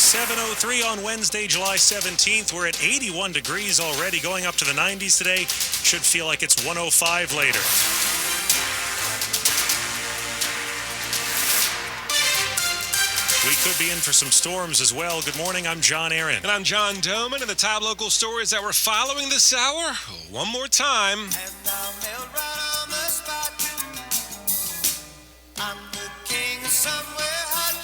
7:03 on Wednesday, July 17th. We're at 81 degrees already, going up to the 90s today. Should feel like it's 105 later. We could be in for some storms as well. Good morning, I'm John Aaron. And I'm John Domen, and the top local stories that we're following this hour, one more time.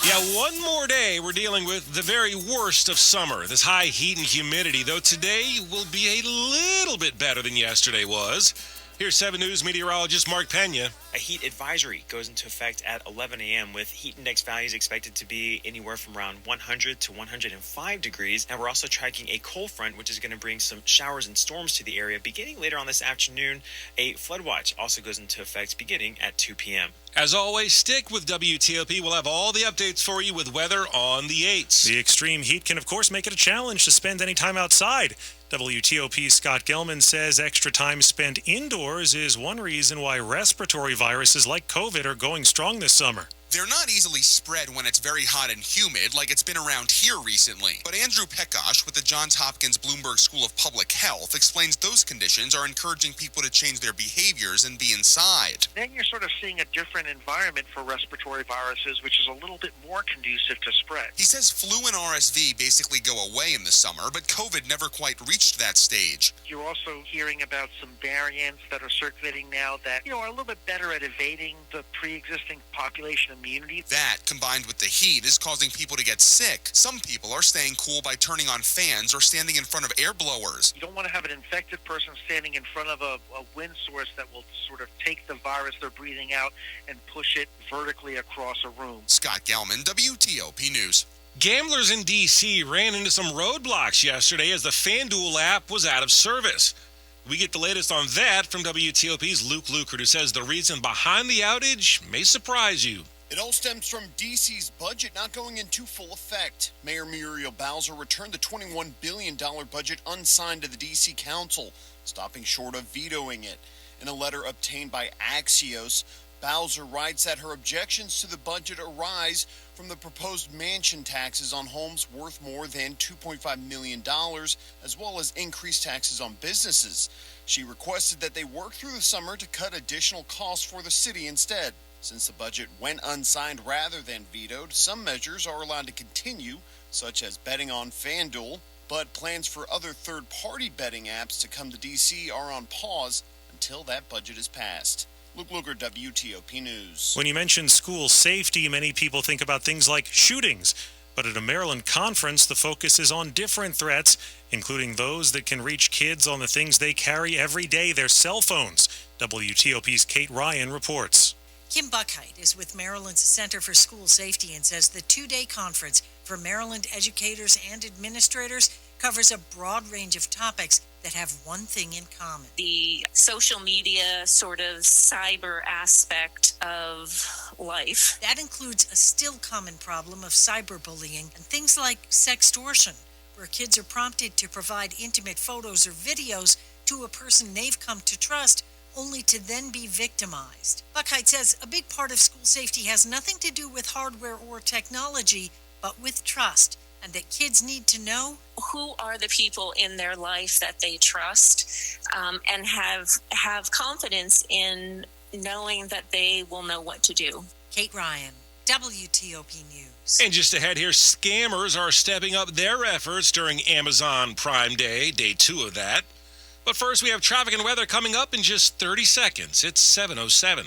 Yeah, one more day we're dealing with the very worst of summer, this high heat and humidity, though today will be a little bit better than yesterday was. Here's 7 News meteorologist Mark Pena. A heat advisory goes into effect at 11 a.m. with heat index values expected to be anywhere from around 100 to 105 degrees. And we're also tracking a cold front, which is going to bring some showers and storms to the area beginning later on this afternoon. A flood watch also goes into effect beginning at 2 p.m. As always, stick with WTOP. We'll have all the updates for you with weather on the 8s. The extreme heat can, of course, make it a challenge to spend any time outside. WTOP's Scott Gelman says extra time spent indoors is one reason why respiratory viruses like COVID are going strong this summer. They're not easily spread when it's very hot and humid like it's been around here recently. But Andrew Pekosh with the Johns Hopkins Bloomberg School of Public Health explains those conditions are encouraging people to change their behaviors and be inside. Then you're sort of seeing a different environment for respiratory viruses, which is a little bit more conducive to spread. He says flu and RSV basically go away in the summer, but COVID never quite reached that stage. You're also hearing about some variants that are circulating now that, are a little bit better at evading the pre-existing population immunity. That, combined with the heat, is causing people to get sick. Some people are staying cool by turning on fans or standing in front of air blowers. You don't want to have an infected person standing in front of a wind source that will sort of take the virus they're breathing out and push it vertically across a room. Scott Gelman, WTOP News. Gamblers in D.C. ran into some roadblocks yesterday as the FanDuel app was out of service. We get the latest on that from WTOP's Luke Lukert, who says the reason behind the outage may surprise you. It all stems from D.C.'s budget not going into full effect. Mayor Muriel Bowser returned the $21 billion budget unsigned to the D.C. Council, stopping short of vetoing it. In a letter obtained by Axios, Bowser writes that her objections to the budget arise from the proposed mansion taxes on homes worth more than $2.5 million, as well as increased taxes on businesses. She requested that they work through the summer to cut additional costs for the city instead. Since the budget went unsigned rather than vetoed, some measures are allowed to continue, such as betting on FanDuel, but plans for other third-party betting apps to come to D.C. are on pause until that budget is passed. Luke Luker, WTOP News. When you mention school safety, many people think about things like shootings. But at a Maryland conference, the focus is on different threats, including those that can reach kids on the things they carry every day, their cell phones. WTOP's Kate Ryan reports. Kim Buckheit is with Maryland's Center for School Safety and says the two-day conference for Maryland educators and administrators covers a broad range of topics that have one thing in common. The social media sort of cyber aspect of life. That includes a still common problem of cyberbullying and things like sextortion, where kids are prompted to provide intimate photos or videos to a person they've come to trust, only to then be victimized. Buckheit says a big part of school safety has nothing to do with hardware or technology, but with trust, and that kids need to know who are the people in their life that they trust, and have confidence in knowing that they will know what to do. Kate Ryan, WTOP News. And just ahead here, scammers are stepping up their efforts during Amazon Prime Day, day 2 of that. But first, we have traffic and weather coming up in just 30 seconds. It's 7:07.